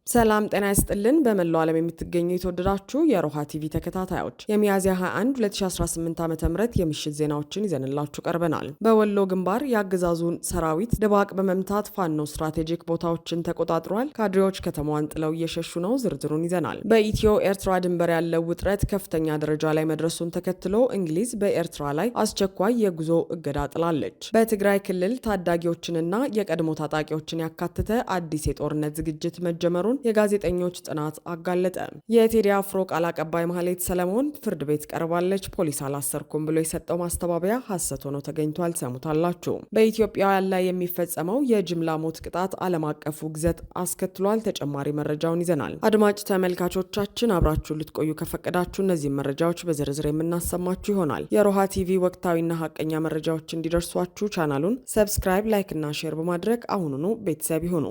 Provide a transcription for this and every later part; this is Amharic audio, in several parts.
ሰላም ጤና ይስጥልን በመላው ዓለም የምትገኙ የተወደዳችሁ የሮሃ ቲቪ ተከታታዮች የሚያዝያ 21 2018 ዓ.ም የምሽት ዜናዎችን ይዘንላችሁ ቀርበናል። በወሎ ግንባር የአገዛዙን ሰራዊት ድባቅ በመምታት ፋኖ ስትራቴጂክ ቦታዎችን ተቆጣጥሯል። ካድሬዎች ከተማዋን ጥለው እየሸሹ ነው። ዝርዝሩን ይዘናል። በኢትዮ ኤርትራ ድንበር ያለው ውጥረት ከፍተኛ ደረጃ ላይ መድረሱን ተከትሎ እንግሊዝ በኤርትራ ላይ አስቸኳይ የጉዞ እገዳ ጥላለች። በትግራይ ክልል ታዳጊዎችንና የቀድሞ ታጣቂዎችን ያካተተ አዲስ የጦርነት ዝግጅት መጀመሩን የጋዜጠኞች ጥናት አጋለጠ። የቴዲ አፍሮ ቃል አቀባይ ማህሌት ሰለሞን ፍርድ ቤት ቀርባለች። ፖሊስ አላሰርኩም ብሎ የሰጠው ማስተባበያ ሐሰት ሆኖ ተገኝቷል። ሰሙታላችሁ። በኢትዮጵያውያን ላይ የሚፈጸመው የጅምላ ሞት ቅጣት ዓለም አቀፉ ግዘት አስከትሏል። ተጨማሪ መረጃውን ይዘናል። አድማጭ ተመልካቾቻችን አብራችሁ ልትቆዩ ከፈቀዳችሁ እነዚህ መረጃዎች በዝርዝር የምናሰማችሁ ይሆናል። የሮሃ ቲቪ ወቅታዊና ሀቀኛ መረጃዎች እንዲደርሷችሁ ቻናሉን ሰብስክራይብ፣ ላይክ እና ሼር በማድረግ አሁኑኑ ቤተሰብ ይሁኑ።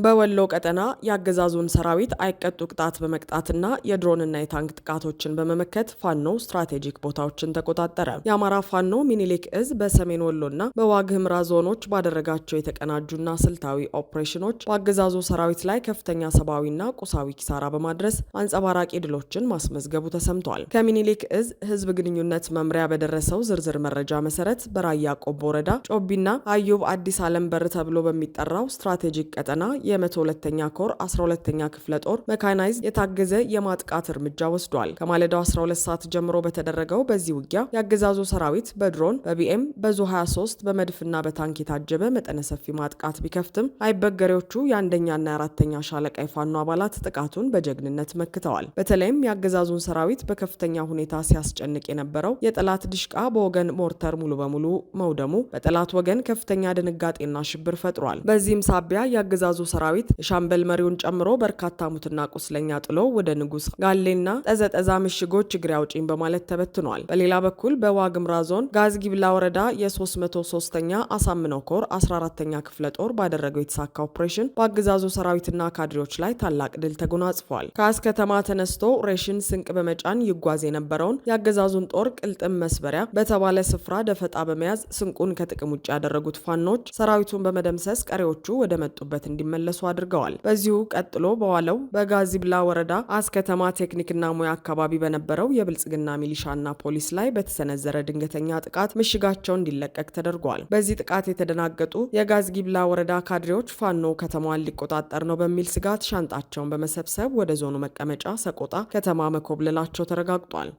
በወሎ ቀጠና የአገዛዙን ሰራዊት አይቀጡ ቅጣት በመቅጣትና የድሮንና የታንክ ጥቃቶችን በመመከት ፋኖ ስትራቴጂክ ቦታዎችን ተቆጣጠረ። የአማራ ፋኖ ሚኒሊክ እዝ በሰሜን ወሎና በዋግ ኽምራ ዞኖች ባደረጋቸው የተቀናጁና ስልታዊ ኦፕሬሽኖች በአገዛዙ ሰራዊት ላይ ከፍተኛ ሰብአዊና ቁሳዊ ኪሳራ በማድረስ አንጸባራቂ ድሎችን ማስመዝገቡ ተሰምቷል። ከሚኒሊክ እዝ ህዝብ ግንኙነት መምሪያ በደረሰው ዝርዝር መረጃ መሰረት በራያ ቆቦ ወረዳ ጮቢና አዩብ አዲስ ዓለም በር ተብሎ በሚጠራው ስትራቴጂክ ቀጠና የ102ኛ ኮር 12ኛ ክፍለ ጦር መካናይዝ የታገዘ የማጥቃት እርምጃ ወስዷል። ከማለዳው 12 ሰዓት ጀምሮ በተደረገው በዚህ ውጊያ የአገዛዙ ሰራዊት በድሮን በቢኤም በዙ 23 በመድፍና በታንክ የታጀበ መጠነ ሰፊ ማጥቃት ቢከፍትም አይበገሬዎቹ የአንደኛና የአራተኛ ሻለቃ የፋኖ አባላት ጥቃቱን በጀግንነት መክተዋል። በተለይም የአገዛዙን ሰራዊት በከፍተኛ ሁኔታ ሲያስጨንቅ የነበረው የጠላት ድሽቃ በወገን ሞርተር ሙሉ በሙሉ መውደሙ በጠላት ወገን ከፍተኛ ድንጋጤና ሽብር ፈጥሯል። በዚህም ሳቢያ የአገዛዙ ሰራዊት የሻምበል መሪውን ጨምሮ በርካታ ሙትና ቁስለኛ ጥሎ ወደ ንጉስ ጋሌና ጠዘጠዛ ምሽጎች እግሬ አውጪኝ በማለት ተበትኗል። በሌላ በኩል በዋግ ኽምራ ዞን ጋዝጊብላ ወረዳ የ303ኛ አሳምነው ኮር 14ኛ ክፍለ ጦር ባደረገው የተሳካ ኦፕሬሽን በአገዛዙ ሰራዊትና ካድሬዎች ላይ ታላቅ ድል ተጎናጽፏል። ከአስ ከተማ ተነስቶ ሬሽን ስንቅ በመጫን ይጓዝ የነበረውን የአገዛዙን ጦር ቅልጥም መስበሪያ በተባለ ስፍራ ደፈጣ በመያዝ ስንቁን ከጥቅም ውጭ ያደረጉት ፋኖች ሰራዊቱን በመደምሰስ ቀሪዎቹ ወደ መጡበት እንዲመለሱ አድርገዋል። በዚሁ ቀጥሎ በዋለው በጋዚብላ ወረዳ አስከተማ ቴክኒክና ሙያ አካባቢ በነበረው የብልጽግና ሚሊሻና ፖሊስ ላይ በተሰነዘረ ድንገተኛ ጥቃት ምሽጋቸው እንዲለቀቅ ተደርጓል። በዚህ ጥቃት የተደናገጡ የጋዝጊብላ ወረዳ ካድሬዎች ፋኖ ከተማዋን ሊቆጣጠር ነው በሚል ስጋት ሻንጣቸውን በመሰብሰብ ወደ ዞኑ መቀመጫ ሰቆጣ ከተማ መኮብለላቸው ተረጋግጧል።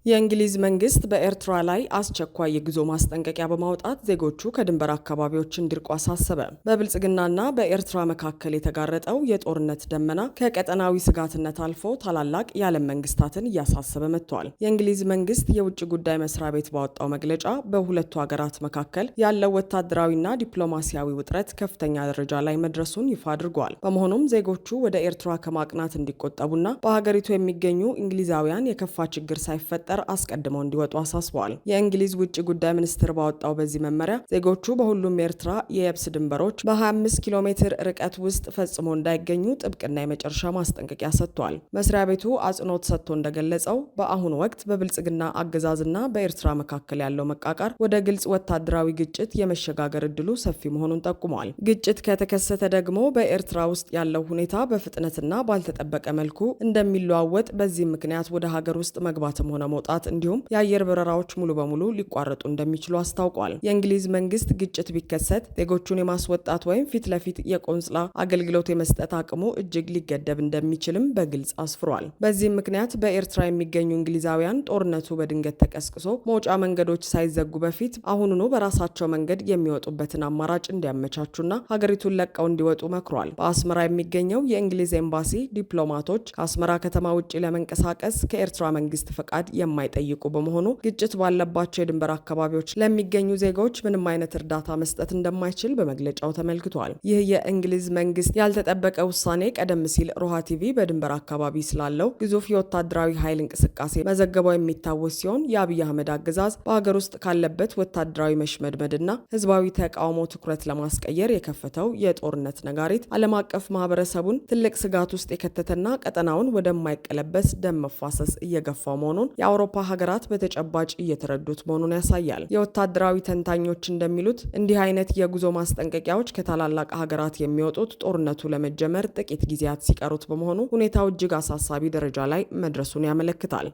የእንግሊዝ መንግስት በኤርትራ ላይ አስቸኳይ የጉዞ ማስጠንቀቂያ በማውጣት ዜጎቹ ከድንበር አካባቢዎች እንዲርቁ አሳሰበ። በብልጽግናና በኤርትራ መካከል የተጋረጠው የጦርነት ደመና ከቀጠናዊ ስጋትነት አልፎ ታላላቅ የዓለም መንግስታትን እያሳሰበ መጥቷል። የእንግሊዝ መንግስት የውጭ ጉዳይ መስሪያ ቤት ባወጣው መግለጫ በሁለቱ ሀገራት መካከል ያለው ወታደራዊና ዲፕሎማሲያዊ ውጥረት ከፍተኛ ደረጃ ላይ መድረሱን ይፋ አድርጓል። በመሆኑም ዜጎቹ ወደ ኤርትራ ከማቅናት እንዲቆጠቡና በሀገሪቱ የሚገኙ እንግሊዛውያን የከፋ ችግር ሳይፈጠር አስቀድመው እንዲወጡ አሳስበዋል። የእንግሊዝ ውጭ ጉዳይ ሚኒስትር ባወጣው በዚህ መመሪያ ዜጎቹ በሁሉም የኤርትራ የየብስ ድንበሮች በ25 ኪሎ ሜትር ርቀት ውስጥ ፈጽሞ እንዳይገኙ ጥብቅና የመጨረሻ ማስጠንቀቂያ ሰጥቷል። መስሪያ ቤቱ አጽንኦት ሰጥቶ እንደገለጸው በአሁኑ ወቅት በብልጽግና አገዛዝና በኤርትራ መካከል ያለው መቃቃር ወደ ግልጽ ወታደራዊ ግጭት የመሸጋገር እድሉ ሰፊ መሆኑን ጠቁሟል። ግጭት ከተከሰተ ደግሞ በኤርትራ ውስጥ ያለው ሁኔታ በፍጥነትና ባልተጠበቀ መልኩ እንደሚለዋወጥ፣ በዚህም ምክንያት ወደ ሀገር ውስጥ መግባትም ሆነ መውጣት እንዲሁም የአየር በረራዎች ሙሉ በሙሉ ሊቋረጡ እንደሚችሉ አስታውቋል። የእንግሊዝ መንግስት ግጭት ቢከሰት ዜጎቹን የማስወጣት ወይም ፊት ለፊት የቆንስላ አገልግሎት የመስጠት አቅሙ እጅግ ሊገደብ እንደሚችልም በግልጽ አስፍሯል። በዚህም ምክንያት በኤርትራ የሚገኙ እንግሊዛውያን ጦርነቱ በድንገት ተቀስቅሶ መውጫ መንገዶች ሳይዘጉ በፊት አሁኑኑ በራሳቸው መንገድ የሚወጡበትን አማራጭ እንዲያመቻቹና ሀገሪቱን ለቀው እንዲወጡ መክሯል። በአስመራ የሚገኘው የእንግሊዝ ኤምባሲ ዲፕሎማቶች ከአስመራ ከተማ ውጭ ለመንቀሳቀስ ከኤርትራ መንግስት ፈቃድ የማይጠይቁ በመሆኑ ግጭት ባለባቸው የድንበር አካባቢዎች ለሚገኙ ዜጎች ምንም አይነት እርዳታ መስጠት እንደማይችል በመግለጫው ተመልክቷል። ይህ የእንግሊዝ መንግስት ያልተጠበቀ ውሳኔ ቀደም ሲል ሮሃ ቲቪ በድንበር አካባቢ ስላለው ግዙፍ የወታደራዊ ኃይል እንቅስቃሴ መዘገባው የሚታወስ ሲሆን የአብይ አህመድ አገዛዝ በሀገር ውስጥ ካለበት ወታደራዊ መሽመድመድና ህዝባዊ ተቃውሞ ትኩረት ለማስቀየር የከፈተው የጦርነት ነጋሪት ዓለም አቀፍ ማህበረሰቡን ትልቅ ስጋት ውስጥ የከተተና ቀጠናውን ወደማይቀለበስ ደም መፋሰስ እየገፋ መሆኑን የአውሮፓ ሀገራት በተጨባጭ እየተረዱት መሆኑን ያሳያል። የወታደራዊ ተንታኞች እንደሚሉት እንዲህ አይነት የጉዞ ማስጠንቀቂያዎች ከታላላቅ ሀገራት የሚወጡት ጦርነቱ ለመጀመር ጥቂት ጊዜያት ሲቀሩት በመሆኑ ሁኔታው እጅግ አሳሳቢ ደረጃ ላይ መድረሱን ያመለክታል።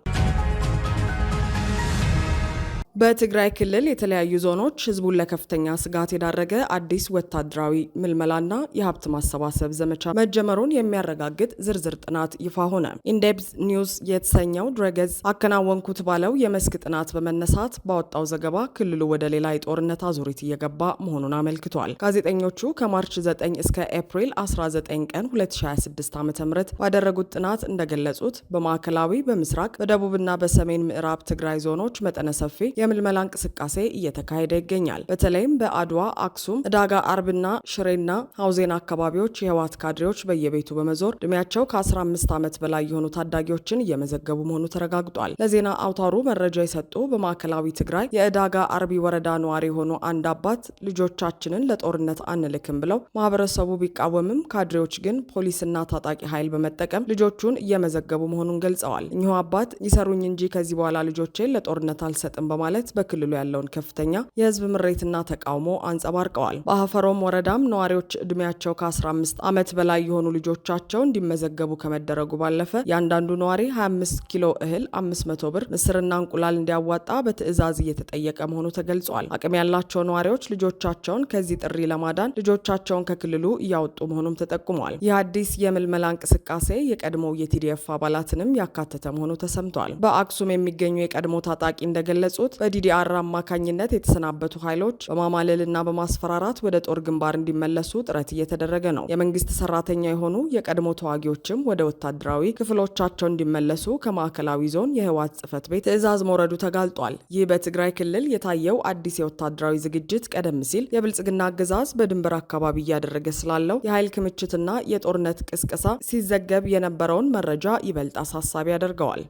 በትግራይ ክልል የተለያዩ ዞኖች ህዝቡን ለከፍተኛ ስጋት የዳረገ አዲስ ወታደራዊ ምልመላና የሀብት ማሰባሰብ ዘመቻ መጀመሩን የሚያረጋግጥ ዝርዝር ጥናት ይፋ ሆነ። ኢንዴፕዝ ኒውስ የተሰኘው ድረገጽ አከናወንኩት ባለው የመስክ ጥናት በመነሳት ባወጣው ዘገባ ክልሉ ወደ ሌላ የጦርነት አዙሪት እየገባ መሆኑን አመልክቷል። ጋዜጠኞቹ ከማርች 9 እስከ ኤፕሪል 19 ቀን 2026 ዓ.ም ባደረጉት ጥናት እንደገለጹት በማዕከላዊ፣ በምስራቅ፣ በደቡብና በሰሜን ምዕራብ ትግራይ ዞኖች መጠነ ሰፊ የምልመላ እንቅስቃሴ እየተካሄደ ይገኛል። በተለይም በአድዋ፣ አክሱም፣ ዕዳጋ አርብና ሽሬና ሐውዜን አካባቢዎች የህወሓት ካድሬዎች በየቤቱ በመዞር እድሜያቸው ከ15 ዓመት በላይ የሆኑ ታዳጊዎችን እየመዘገቡ መሆኑ ተረጋግጧል። ለዜና አውታሩ መረጃ የሰጡ በማዕከላዊ ትግራይ የዕዳጋ አርቢ ወረዳ ነዋሪ የሆኑ አንድ አባት ልጆቻችንን ለጦርነት አንልክም ብለው ማህበረሰቡ ቢቃወምም ካድሬዎች ግን ፖሊስና ታጣቂ ኃይል በመጠቀም ልጆቹን እየመዘገቡ መሆኑን ገልጸዋል። እኚሁ አባት ይሰሩኝ እንጂ ከዚህ በኋላ ልጆቼን ለጦርነት አልሰጥም በማለት በክልሉ ያለውን ከፍተኛ የህዝብ ምሬትና ተቃውሞ አንጸባርቀዋል። በአፈሮም ወረዳም ነዋሪዎች እድሜያቸው ከ15 ዓመት በላይ የሆኑ ልጆቻቸው እንዲመዘገቡ ከመደረጉ ባለፈ ያንዳንዱ ነዋሪ 25 ኪሎ እህል፣ 500 ብር ምስርና እንቁላል እንዲያዋጣ በትዕዛዝ እየተጠየቀ መሆኑ ተገልጿል። አቅም ያላቸው ነዋሪዎች ልጆቻቸውን ከዚህ ጥሪ ለማዳን ልጆቻቸውን ከክልሉ እያወጡ መሆኑም ተጠቁሟል። ይህ አዲስ የምልመላ እንቅስቃሴ የቀድሞው የቲዲኤፍ አባላትንም ያካተተ መሆኑ ተሰምቷል። በአክሱም የሚገኙ የቀድሞ ታጣቂ እንደገለጹት በዲዲአር አማካኝነት የተሰናበቱ ኃይሎች በማማለልና በማስፈራራት ወደ ጦር ግንባር እንዲመለሱ ጥረት እየተደረገ ነው። የመንግስት ሰራተኛ የሆኑ የቀድሞ ተዋጊዎችም ወደ ወታደራዊ ክፍሎቻቸው እንዲመለሱ ከማዕከላዊ ዞን የህወሓት ጽሕፈት ቤት ትዕዛዝ መውረዱ ተጋልጧል። ይህ በትግራይ ክልል የታየው አዲስ የወታደራዊ ዝግጅት ቀደም ሲል የብልጽግና አገዛዝ በድንበር አካባቢ እያደረገ ስላለው የኃይል ክምችትና የጦርነት ቅስቀሳ ሲዘገብ የነበረውን መረጃ ይበልጥ አሳሳቢ ያደርገዋል።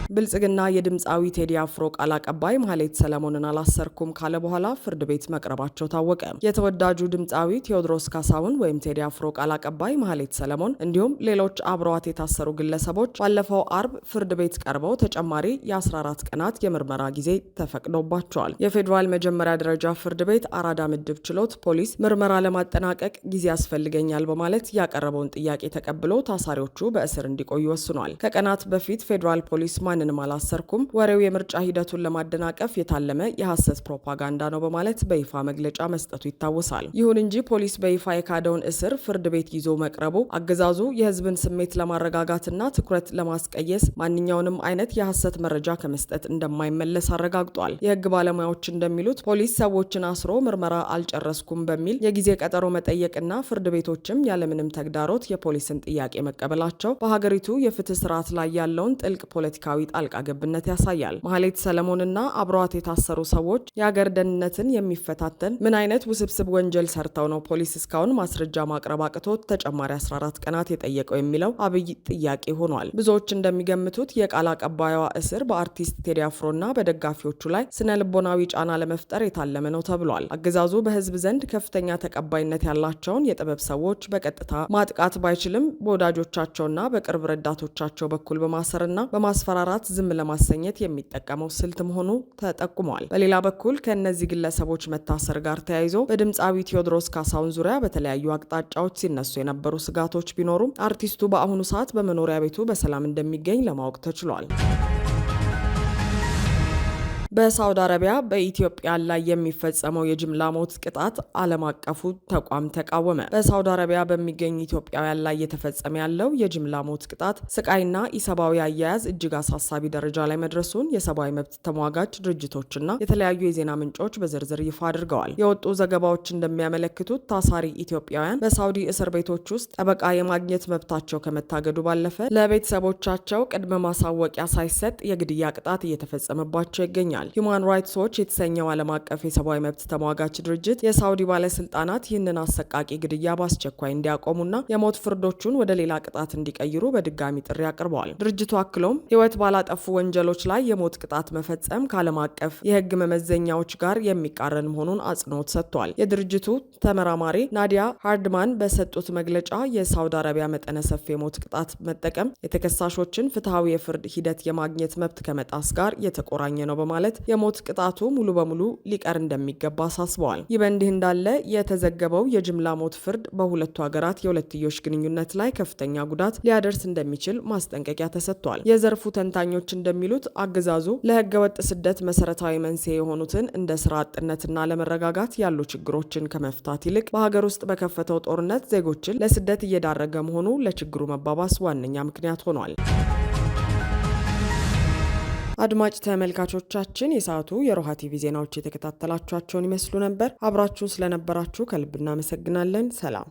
ብልጽግና የድምፃዊ ቴዲ አፍሮ ቃል አቀባይ ማህሌት ሰለሞንን አላሰርኩም ካለ በኋላ ፍርድ ቤት መቅረባቸው ታወቀ። የተወዳጁ ድምፃዊ ቴዎድሮስ ካሳሁን ወይም ቴዲ አፍሮ ቃል አቀባይ ማህሌት ሰለሞን እንዲሁም ሌሎች አብረዋት የታሰሩ ግለሰቦች ባለፈው አርብ ፍርድ ቤት ቀርበው ተጨማሪ የ14 ቀናት የምርመራ ጊዜ ተፈቅዶባቸዋል። የፌዴራል መጀመሪያ ደረጃ ፍርድ ቤት አራዳ ምድብ ችሎት ፖሊስ ምርመራ ለማጠናቀቅ ጊዜ ያስፈልገኛል በማለት ያቀረበውን ጥያቄ ተቀብሎ ታሳሪዎቹ በእስር እንዲቆዩ ወስኗል። ከቀናት በፊት ፌዴራል ፖሊስ ማንንም አላሰርኩም፣ ወሬው የምርጫ ሂደቱን ለማደናቀፍ የታለመ የሐሰት ፕሮፓጋንዳ ነው በማለት በይፋ መግለጫ መስጠቱ ይታወሳል። ይሁን እንጂ ፖሊስ በይፋ የካደውን እስር ፍርድ ቤት ይዞ መቅረቡ አገዛዙ የሕዝብን ስሜት ለማረጋጋትና ትኩረት ለማስቀየስ ማንኛውንም አይነት የሐሰት መረጃ ከመስጠት እንደማይመለስ አረጋግጧል። የሕግ ባለሙያዎች እንደሚሉት ፖሊስ ሰዎችን አስሮ ምርመራ አልጨረስኩም በሚል የጊዜ ቀጠሮ መጠየቅና ፍርድ ቤቶችም ያለምንም ተግዳሮት የፖሊስን ጥያቄ መቀበላቸው በሀገሪቱ የፍትህ ስርዓት ላይ ያለውን ጥልቅ ፖለቲካዊ ጣልቃ ገብነት ያሳያል። ማህሌት ሰለሞንና አብረዋት የታሰሩ ሰዎች የሀገር ደህንነትን የሚፈታተን ምን አይነት ውስብስብ ወንጀል ሰርተው ነው ፖሊስ እስካሁን ማስረጃ ማቅረብ አቅቶት ተጨማሪ 14 ቀናት የጠየቀው የሚለው አብይ ጥያቄ ሆኗል። ብዙዎች እንደሚገምቱት የቃል አቀባይዋ እስር በአርቲስት ቴዲ አፍሮና በደጋፊዎቹ ላይ ስነ ልቦናዊ ጫና ለመፍጠር የታለመ ነው ተብሏል። አገዛዙ በህዝብ ዘንድ ከፍተኛ ተቀባይነት ያላቸውን የጥበብ ሰዎች በቀጥታ ማጥቃት ባይችልም በወዳጆቻቸውና በቅርብ ረዳቶቻቸው በኩል በማሰርና በማስፈራራት ዝም ለማሰኘት የሚጠቀመው ስልት መሆኑ ተጠቁሟል። በሌላ በኩል ከእነዚህ ግለሰቦች መታሰር ጋር ተያይዞ በድምፃዊ ቴዎድሮስ ካሳሁን ዙሪያ በተለያዩ አቅጣጫዎች ሲነሱ የነበሩ ስጋቶች ቢኖሩም አርቲስቱ በአሁኑ ሰዓት በመኖሪያ ቤቱ በሰላም እንደሚገኝ ለማወቅ ተችሏል። በሳውዲ አረቢያ በኢትዮጵያ ላይ የሚፈጸመው የጅምላ ሞት ቅጣት ዓለም አቀፉ ተቋም ተቃወመ። በሳውዲ አረቢያ በሚገኙ ኢትዮጵያውያን ላይ እየተፈጸመ ያለው የጅምላ ሞት ቅጣት ስቃይና ኢሰብአዊ አያያዝ እጅግ አሳሳቢ ደረጃ ላይ መድረሱን የሰብአዊ መብት ተሟጋች ድርጅቶችና የተለያዩ የዜና ምንጮች በዝርዝር ይፋ አድርገዋል። የወጡ ዘገባዎች እንደሚያመለክቱት ታሳሪ ኢትዮጵያውያን በሳውዲ እስር ቤቶች ውስጥ ጠበቃ የማግኘት መብታቸው ከመታገዱ ባለፈ ለቤተሰቦቻቸው ቅድመ ማሳወቂያ ሳይሰጥ የግድያ ቅጣት እየተፈጸመባቸው ይገኛል። ይሆናል። ሂውማን ራይትስ ዎች የተሰኘው ዓለም አቀፍ የሰብአዊ መብት ተሟጋች ድርጅት የሳውዲ ባለስልጣናት ይህንን አሰቃቂ ግድያ በአስቸኳይ እንዲያቆሙና የሞት ፍርዶቹን ወደ ሌላ ቅጣት እንዲቀይሩ በድጋሚ ጥሪ አቅርበዋል። ድርጅቱ አክሎም ሕይወት ባላጠፉ ወንጀሎች ላይ የሞት ቅጣት መፈጸም ከዓለም አቀፍ የሕግ መመዘኛዎች ጋር የሚቃረን መሆኑን አጽንኦት ሰጥቷል። የድርጅቱ ተመራማሪ ናዲያ ሃርድማን በሰጡት መግለጫ የሳውዲ አረቢያ መጠነ ሰፊ የሞት ቅጣት መጠቀም የተከሳሾችን ፍትሐዊ የፍርድ ሂደት የማግኘት መብት ከመጣስ ጋር የተቆራኘ ነው በማለት የሞት ቅጣቱ ሙሉ በሙሉ ሊቀር እንደሚገባ አሳስበዋል። ይህ በእንዲህ እንዳለ የተዘገበው የጅምላ ሞት ፍርድ በሁለቱ ሀገራት የሁለትዮሽ ግንኙነት ላይ ከፍተኛ ጉዳት ሊያደርስ እንደሚችል ማስጠንቀቂያ ተሰጥቷል። የዘርፉ ተንታኞች እንደሚሉት አገዛዙ ለህገ ወጥ ስደት መሰረታዊ መንስኤ የሆኑትን እንደ ስራ አጥነትና ለመረጋጋት ያሉ ችግሮችን ከመፍታት ይልቅ በሀገር ውስጥ በከፈተው ጦርነት ዜጎችን ለስደት እየዳረገ መሆኑ ለችግሩ መባባስ ዋነኛ ምክንያት ሆኗል። አድማጭ ተመልካቾቻችን የሰዓቱ የሮሃ ቲቪ ዜናዎች የተከታተላችኋቸውን ይመስሉ ነበር። አብራችሁን ስለነበራችሁ ከልብ እናመሰግናለን። ሰላም።